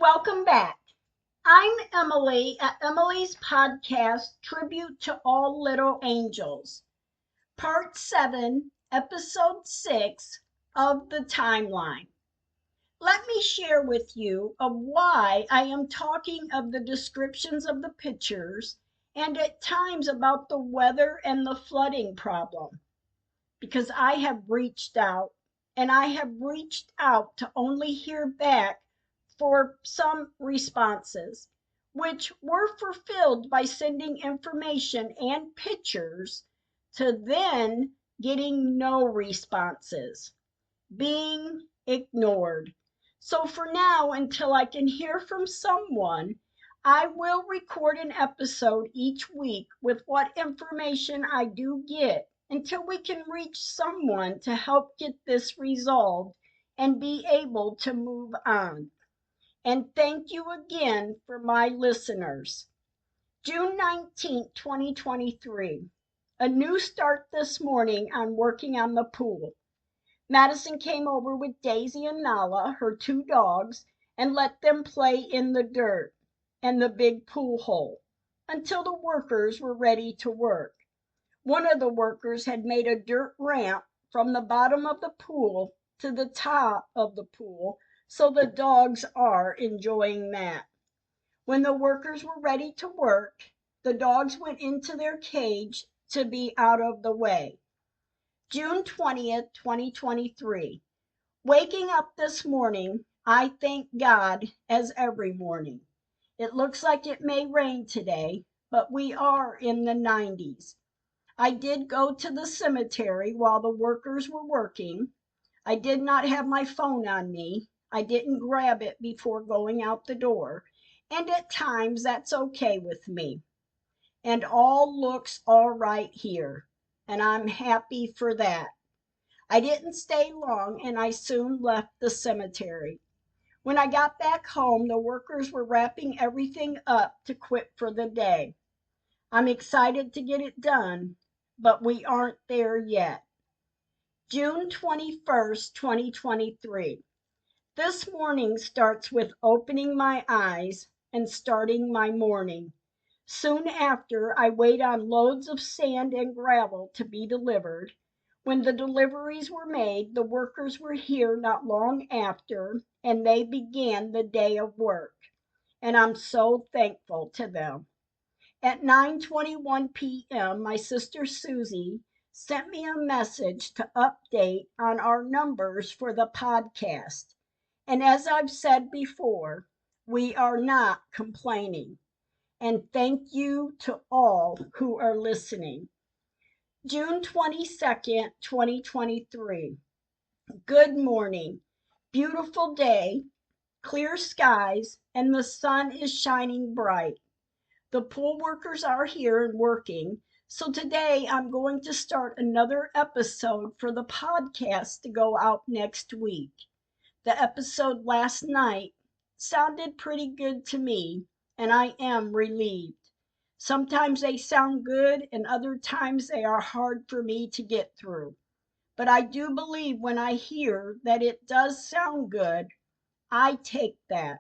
Welcome back. I'm Emily at Emily's podcast, Tribute to All Little Angels, Part 7, Episode 6 of the Timeline. Let me share with you of why I am talking of the descriptions of the pictures and at times about the weather and the flooding problem. Because I have reached out, and I have reached out to only hear back for some responses, which were fulfilled by sending information and pictures to then getting no responses, being ignored. So for now, until I can hear from someone, I will record an episode each week with what information I do get until we can reach someone to help get this resolved and be able to move on. And thank you again for my listeners. June 19th, 2023. A new start this morning on working on the pool. Madison came over with Daisy and Nala, her two dogs, and let them play in the dirt and the big pool hole until the workers were ready to work. One of the workers had made a dirt ramp from the bottom of the pool to the top of the pool, so the dogs are enjoying that. When the workers were ready to work, the dogs went into their cage to be out of the way. June 20th, 2023. Waking up this morning, I thank God as every morning. It looks like it may rain today, but we are in the 90s. I did go to the cemetery while the workers were working. I did not have my phone on me. I didn't grab it before going out the door, and at times that's okay with me. And all looks all right here, and I'm happy for that. I didn't stay long, and I soon left the cemetery. When I got back home, the workers were wrapping everything up to quit for the day. I'm excited to get it done, but we aren't there yet. June 21st, 2023. This morning starts with opening my eyes and starting my morning. Soon after, I wait on loads of sand and gravel to be delivered. When the deliveries were made, the workers were here not long after, and they began the day of work. And I'm so thankful to them. At 9:21 p.m., my sister Susie sent me a message to update on our numbers for the podcast. And as I've said before, we are not complaining. And thank you to all who are listening. June 22nd, 2023. Good morning. Beautiful day, clear skies, and the sun is shining bright. The pool workers are here and working, so today I'm going to start another episode for the podcast to go out next week. The episode last night sounded pretty good to me, and I am relieved. Sometimes they sound good, and other times they are hard for me to get through. But I do believe when I hear that it does sound good, I take that.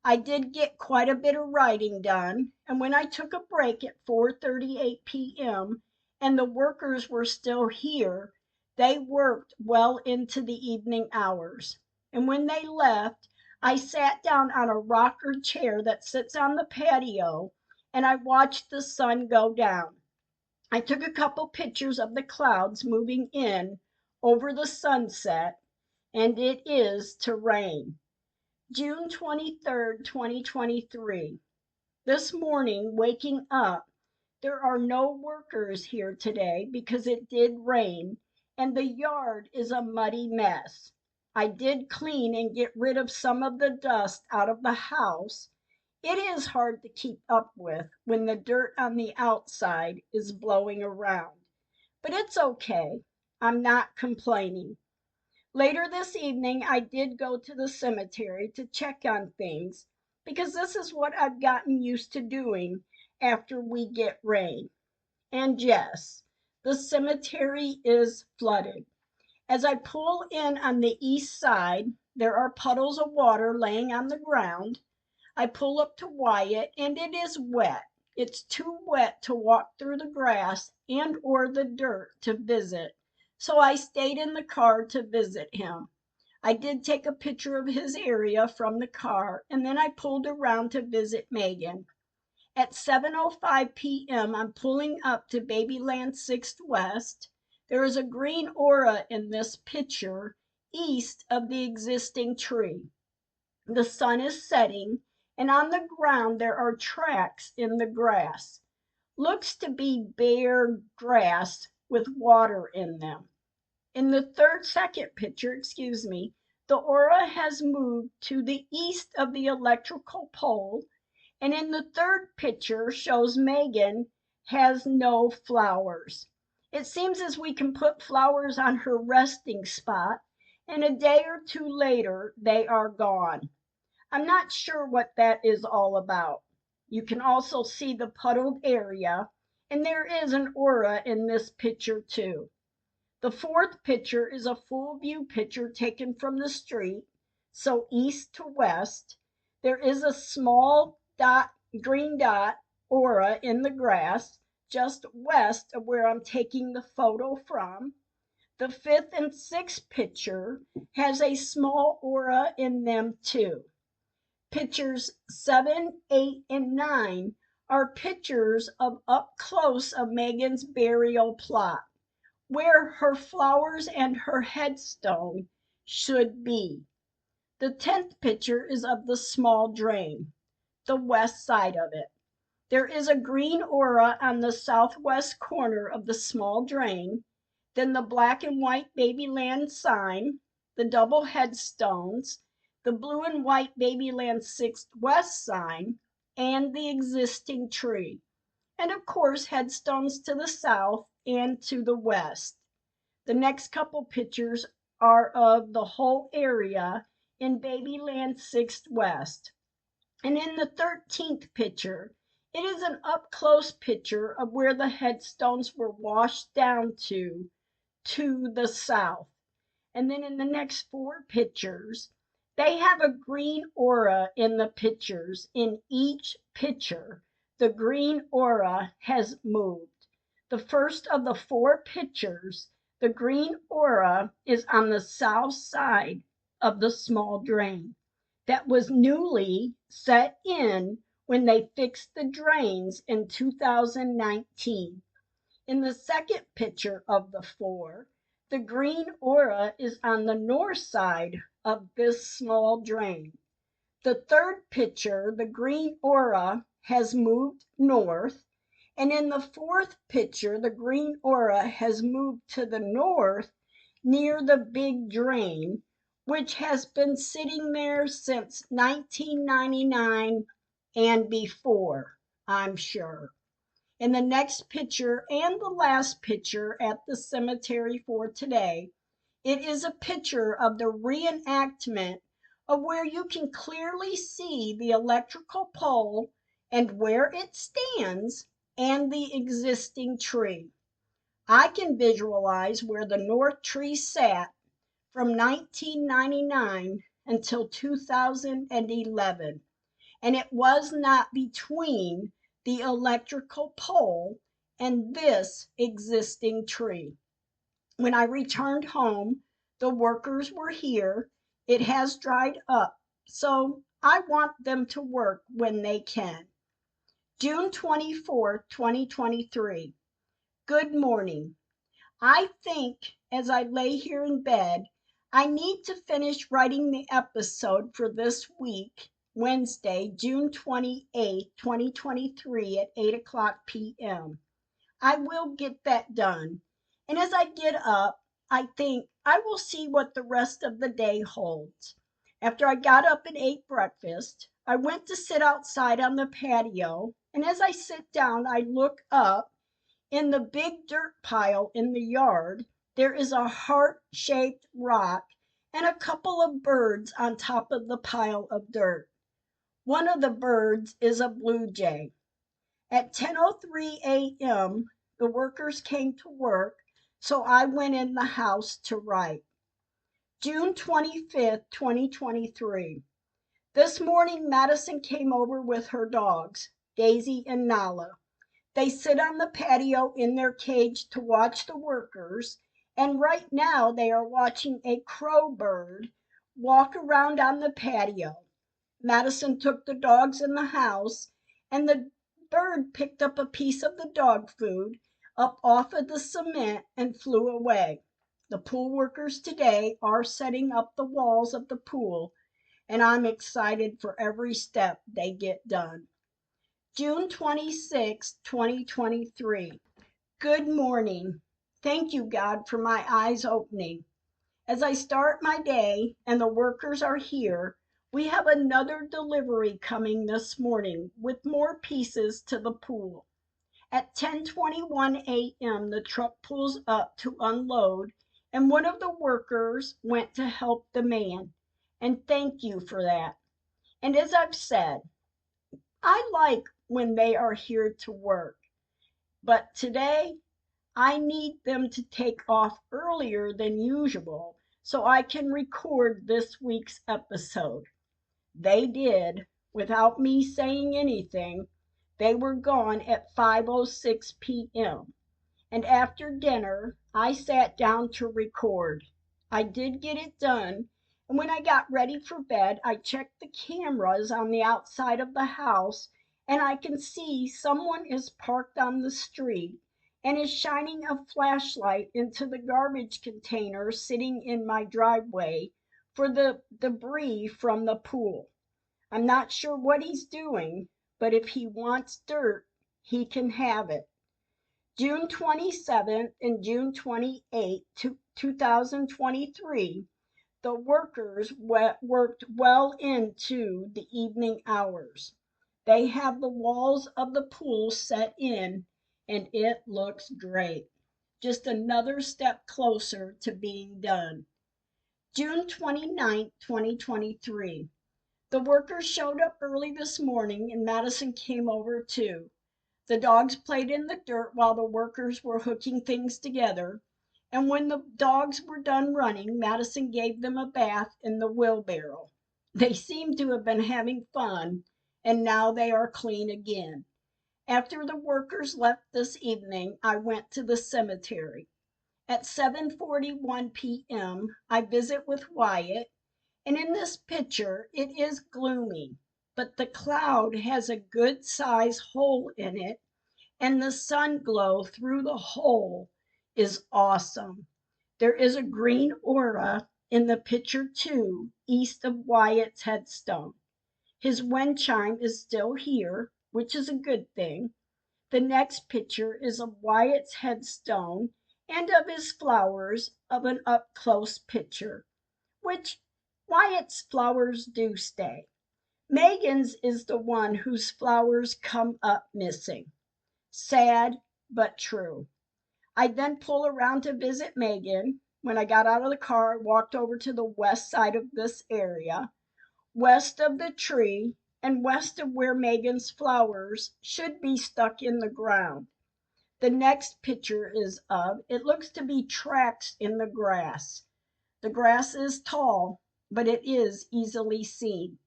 I did get quite a bit of writing done, and when I took a break at 4:38 p.m. and the workers were still here, they worked well into the evening hours. And when they left, I sat down on a rocker chair that sits on the patio and I watched the sun go down. I took a couple pictures of the clouds moving in over the sunset, and it is to rain. June 23rd, 2023. This morning, waking up, there are no workers here today because it did rain and the yard is a muddy mess. I did clean and get rid of some of the dust out of the house. It is hard to keep up with when the dirt on the outside is blowing around, but it's okay. I'm not complaining. Later this evening, I did go to the cemetery to check on things because this is what I've gotten used to doing after we get rain. And yes, the cemetery is flooded. As I pull in on the east side, there are puddles of water laying on the ground. I pull up to Wyatt, and it is wet. It's too wet to walk through the grass and or the dirt to visit, so I stayed in the car to visit him. I did take a picture of his area from the car, and then I pulled around to visit Megan. At 7:05 p.m., I'm pulling up to Babyland 6th West. There is a green aura in this picture east of the existing tree. The sun is setting, and on the ground there are tracks in the grass. Looks to be bare grass with water in them. In the second picture, the aura has moved to the east of the electrical pole, and in the third picture shows Megan has no flowers. It seems as we can put flowers on her resting spot, and a day or two later they are gone. I'm not sure what that is all about. You can also see the puddled area, and there is an aura in this picture too. The fourth picture is a full view picture taken from the street, so east to west. There is a small green dot aura in the grass just west of where I'm taking the photo from. The fifth and sixth picture has a small aura in them too. Pictures 7, 8, and 9 are pictures of up close of Megan's burial plot, where her flowers and her headstone should be. The 10th picture is of the small drain, the west side of it. There is a green aura on the southwest corner of the small drain, then the black and white Babyland sign, the double headstones, the blue and white Babyland 6th West sign, and the existing tree. And of course, headstones to the south and to the west. The next couple pictures are of the whole area in Babyland 6th West. And in the 13th picture, it is an up close picture of where the headstones were washed down to the south. And then in the next four pictures, they have a green aura in the pictures. In each picture, the green aura has moved. The first of the four pictures, the green aura is on the south side of the small drain that was newly set in when they fixed the drains in 2019. In the second picture of the four, the green aura is on the north side of this small drain. The third picture, the green aura has moved north, and in the fourth picture, the green aura has moved to the north near the big drain, which has been sitting there since 1999 and before, I'm sure. In the next picture and the last picture at the cemetery for today, it is a picture of the reenactment of where you can clearly see the electrical pole and where it stands and the existing tree. I can visualize where the north tree sat from 1999 until 2011, and it was not between the electrical pole and this existing tree. When I returned home, the workers were here. It has dried up, so I want them to work when they can. June 24th, 2023. Good morning. I think as I lay here in bed, I need to finish writing the episode for this week, Wednesday, June 28th, 2023 at 8 o'clock p.m. I will get that done. And as I get up, I think I will see what the rest of the day holds. After I got up and ate breakfast, I went to sit outside on the patio, and as I sit down, I look up. In the big dirt pile in the yard, there is a heart-shaped rock and a couple of birds on top of the pile of dirt. One of the birds is a blue jay. At 10:03 a.m., the workers came to work, so I went in the house to write. June 25th, 2023. This morning, Madison came over with her dogs, Daisy and Nala. They sit on the patio in their cage to watch the workers, and right now they are watching a crow bird walk around on the patio. Madison took the dogs in the house, and the bird picked up a piece of the dog food up off of the cement and flew away. The pool workers today are setting up the walls of the pool, and I'm excited for every step they get done. June 26, 2023. Good morning. Thank you, God, for my eyes opening. As I start my day and the workers are here, we have another delivery coming this morning with more pieces to the pool. At 10:21 a.m., the truck pulls up to unload, and one of the workers went to help the man. And thank you for that. And as I've said, I like when they are here to work, but today I need them to take off earlier than usual so I can record this week's episode. They did, without me saying anything. They were gone at 5:06 p.m. And after dinner, I sat down to record. I did get it done, and when I got ready for bed, I checked the cameras on the outside of the house, and I can see someone is parked on the street and is shining a flashlight into the garbage container sitting in my driveway for the debris from the pool. I'm not sure what he's doing, but if he wants dirt, he can have it. June 27th and June 28th, 2023, the workers worked well into the evening hours. They have the walls of the pool set in, and it looks great. Just another step closer to being done. June 29th, 2023. The workers showed up early this morning, and Madison came over too. The dogs played in the dirt while the workers were hooking things together, and when the dogs were done running, Madison gave them a bath in the wheelbarrow. They seem to have been having fun, and now they are clean again. After the workers left this evening, I went to the cemetery. At 7:41 p.m., I visit with Wyatt, and in this picture it is gloomy, but the cloud has a good size hole in it, and the sun glow through the hole is awesome. There is a green aura in the picture too, east of Wyatt's headstone. His wind chime is still here, which is a good thing. The next picture is of Wyatt's headstone and of his flowers of an up close picture, which Wyatt's flowers do stay. Megan's is the one whose flowers come up missing. Sad, but true. I then pull around to visit Megan. When I got out of the car, I walked over to the west side of this area, west of the tree and west of where Megan's flowers should be stuck in the ground. The next picture is of, it looks to be tracks in the grass. The grass is tall, but it is easily seen.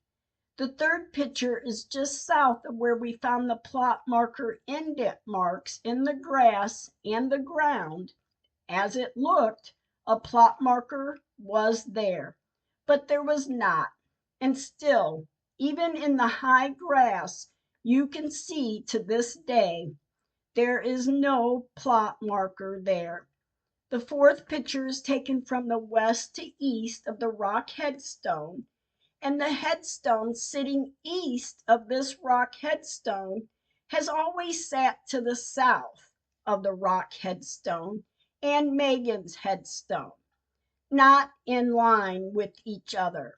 The third picture is just south of where we found the plot marker indent marks in the grass and the ground. As it looked, a plot marker was there, but there was not. And still, even in the high grass, you can see to this day there is no plot marker there. The fourth picture is taken from the west to east of the rock headstone, and the headstone sitting east of this rock headstone has always sat to the south of the rock headstone and Megan's headstone, not in line with each other.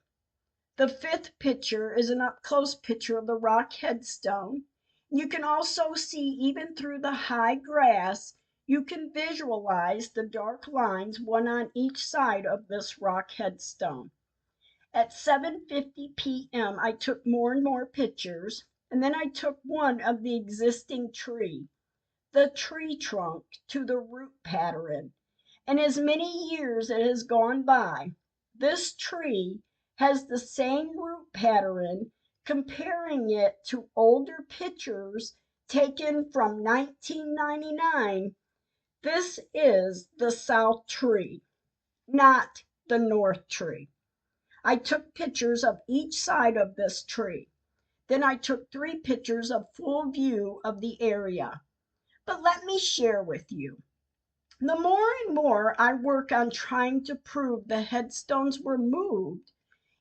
The fifth picture is an up-close picture of the rock headstone. You can also see, even through the high grass, you can visualize the dark lines, one on each side of this rock headstone. At 7:50 p.m., I took more and more pictures, and then I took one of the existing tree, the tree trunk to the root pattern. And as many years it has gone by, this tree has the same root pattern, comparing it to older pictures taken from 1999. This is the south tree, not the north tree. I took pictures of each side of this tree. Then I took 3 pictures of full view of the area. But let me share with you. The more and more I work on trying to prove the headstones were moved,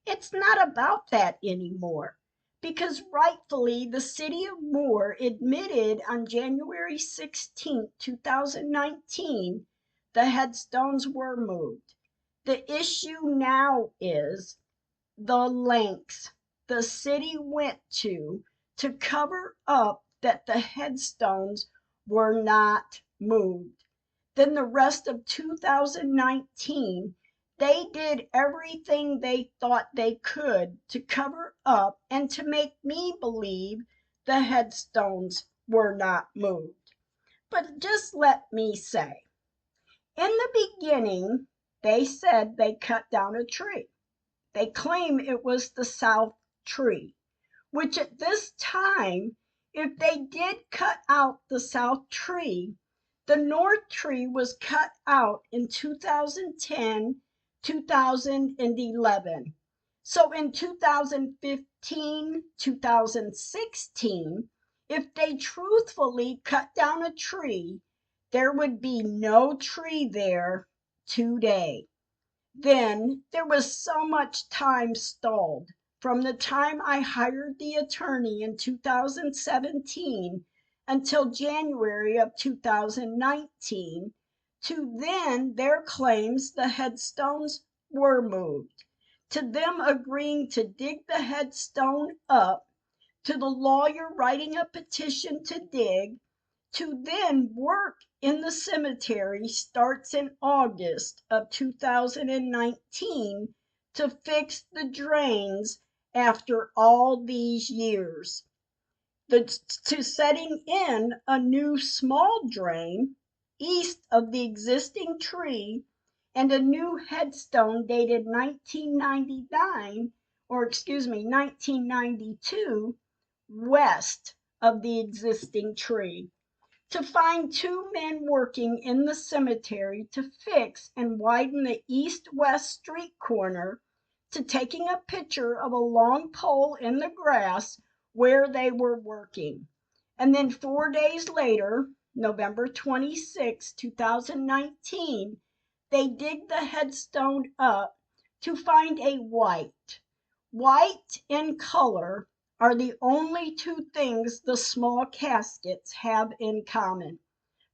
it's not about that anymore, because rightfully the city of Moore admitted on January 16, 2019, the headstones were moved. The issue now is the lengths the city went to cover up that the headstones were not moved. Then the rest of 2019, they did everything they thought they could to cover up and to make me believe the headstones were not moved. But just let me say, in the beginning, they said they cut down a tree. They claim it was the south tree, which at this time, if they did cut out the south tree, the north tree was cut out in 2010, 2011. So in 2015, 2016, if they truthfully cut down a tree, there would be no tree there today. Then there was so much time stalled from the time I hired the attorney in 2017 until January of 2019, to then their claims the headstones were moved, to them agreeing to dig the headstone up, to the lawyer writing a petition to dig, to then work in the cemetery starts in August of 2019 to fix the drains after all these years. To setting in a new small drain east of the existing tree and a new headstone dated 1992 west of the existing tree. To find 2 men working in the cemetery to fix and widen the east-west street corner, to taking a picture of a long pole in the grass where they were working. And then 4 days later, November 26, 2019, they dig the headstone up to find a white. White in color are the only 2 things the small caskets have in common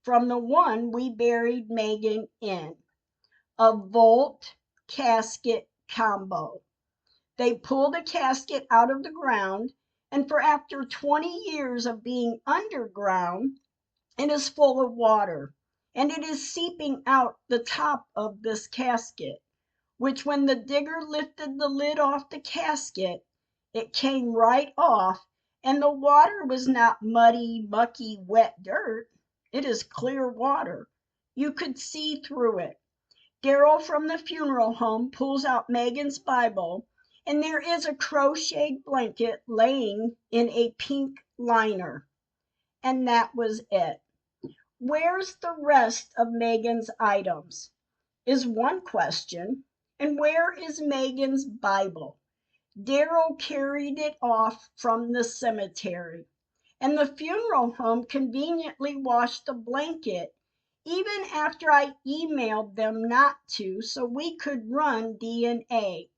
from the one we buried Megan in: a vault casket combo. They pulled a casket out of the ground, and for after 20 years of being underground, it is full of water, and it is seeping out the top of this casket, which when the digger lifted the lid off the casket, it came right off, and the water was not muddy, mucky, wet dirt. It is clear water. You could see through it. Daryl from the funeral home pulls out Megan's Bible, and there is a crocheted blanket laying in a pink liner. And that was it. Where's the rest of Megan's items? Is one question. And where is Megan's Bible? Daryl carried it off from the cemetery, and the funeral home conveniently washed the blanket, even after I emailed them not to, so we could run DNA.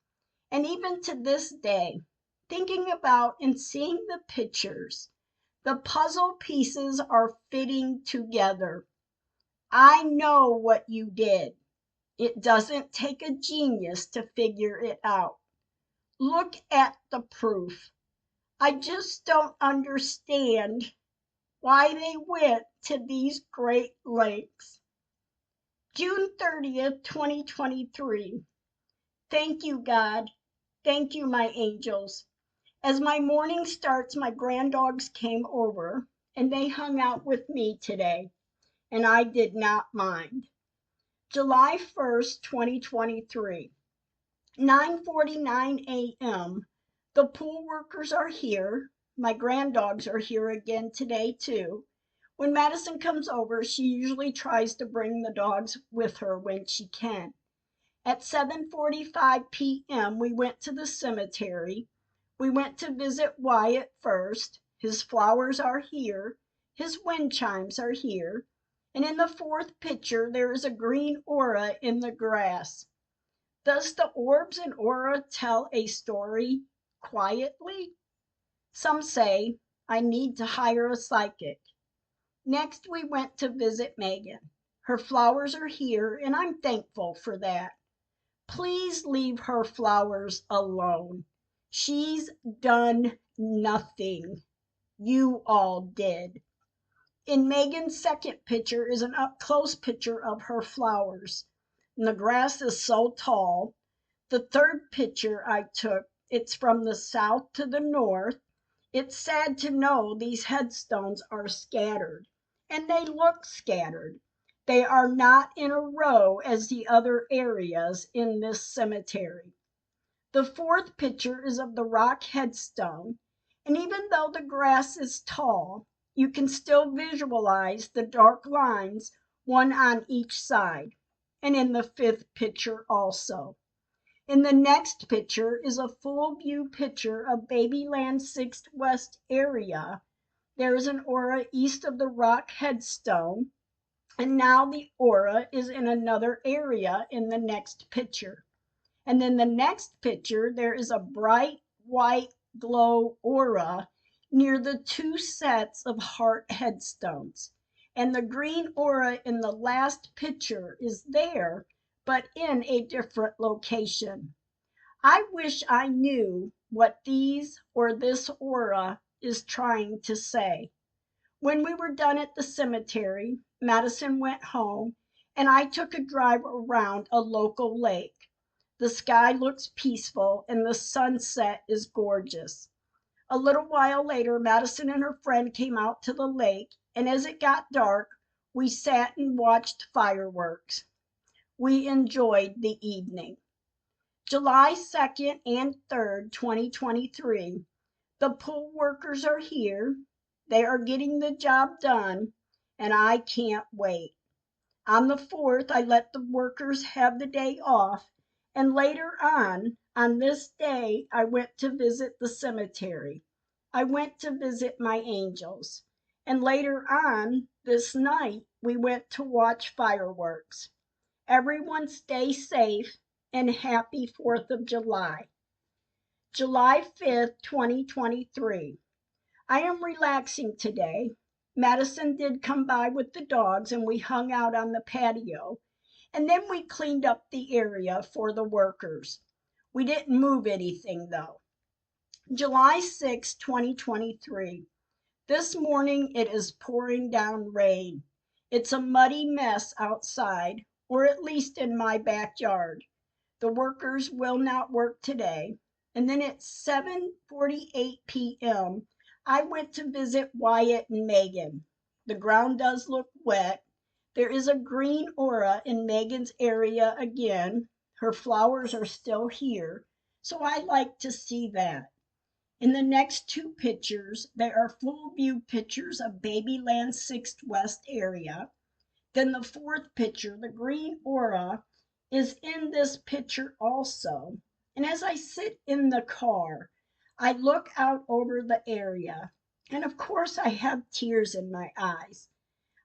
And even to this day, thinking about and seeing the pictures, the puzzle pieces are fitting together. I know what you did. It doesn't take a genius to figure it out. Look at the proof. I just don't understand why they went to these great lengths. June 30th, 2023. Thank you, God. Thank you, my angels. As my morning starts, my granddogs came over and they hung out with me today, and I did not mind. July 1st, 2023. 9:49 a.m. The pool workers are here. My granddogs are here again today, too. When Madison comes over, she usually tries to bring the dogs with her when she can. At 7:45 p.m., we went to the cemetery. We went to visit Wyatt first. His flowers are here. His wind chimes are here. And in the fourth picture, there is a green aura in the grass. Does the orbs and aura tell a story quietly? Some say I need to hire a psychic. Next, we went to visit Megan. Her flowers are here, and I'm thankful for that. Please leave her flowers alone. She's done nothing. You all did. In Megan's second picture is an up close picture of her flowers. And the grass is so tall. The third picture I took, it's from the south to the north. It's sad to know these headstones are scattered, and they look scattered. They are not in a row as the other areas in this cemetery. The fourth picture is of the rock headstone, and even though the grass is tall, you can still visualize the dark lines, one on each side, and in the fifth picture also. In the next picture is a full view picture of Babyland 6th West area. There is an aura east of the rock headstone, and now the aura is in another area in the next picture. And then the next picture, there is a bright white glow aura near the two sets of heart headstones. And the green aura in the last picture is there, but in a different location. I wish I knew what these or this aura is trying to say. When we were done at the cemetery, Madison went home, and I took a drive around a local lake. The sky looks peaceful, and the sunset is gorgeous. A little while later, Madison and her friend came out to the lake, and as it got dark, we sat and watched fireworks. We enjoyed the evening. July 2nd and 3rd, 2023. The pool workers are here. They are getting the job done, and I can't wait. On the 4th, I let the workers have the day off, and later on this day, I went to visit the cemetery. I went to visit my angels. And later on this night, we went to watch fireworks. Everyone stay safe and happy 4th of July. July 5th, 2023. I am relaxing today. Madison did come by with the dogs, and we hung out on the patio, and then we cleaned up the area for the workers. We didn't move anything though. July 6, 2023. This morning it is pouring down rain. It's a muddy mess outside, or at least in my backyard. The workers will not work today. And then at 7:48 p.m., I went to visit Wyatt and Megan. The ground does look wet. There is a green aura in Megan's area again. Her flowers are still here, so I like to see that. In the next two pictures, there are full view pictures of Babyland 6th West area. Then the fourth picture, the green aura, is in this picture also. And as I sit in the car, I look out over the area, and of course I have tears in my eyes.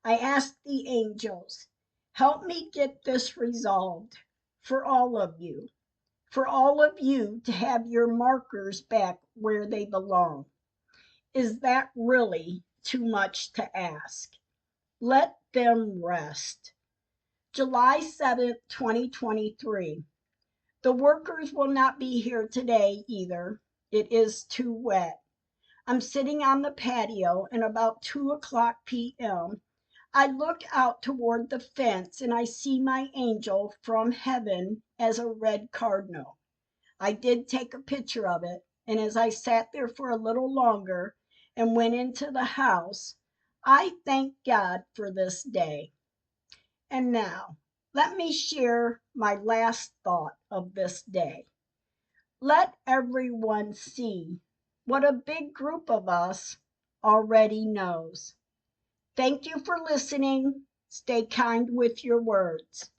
I ask the angels, help me get this resolved for all of you, to have your markers back where they belong. Is that really too much to ask? Let them rest. July 7th, 2023. The workers will not be here today either. It is too wet. I'm sitting on the patio, and about 2:00 p.m., I look out toward the fence and I see my angel from heaven as a red cardinal. I did take a picture of it, and as I sat there for a little longer and went into the house, I thank God for this day. And now, let me share my last thought of this day. Let everyone see what a big group of us already knows. Thank you for listening. Stay kind with your words.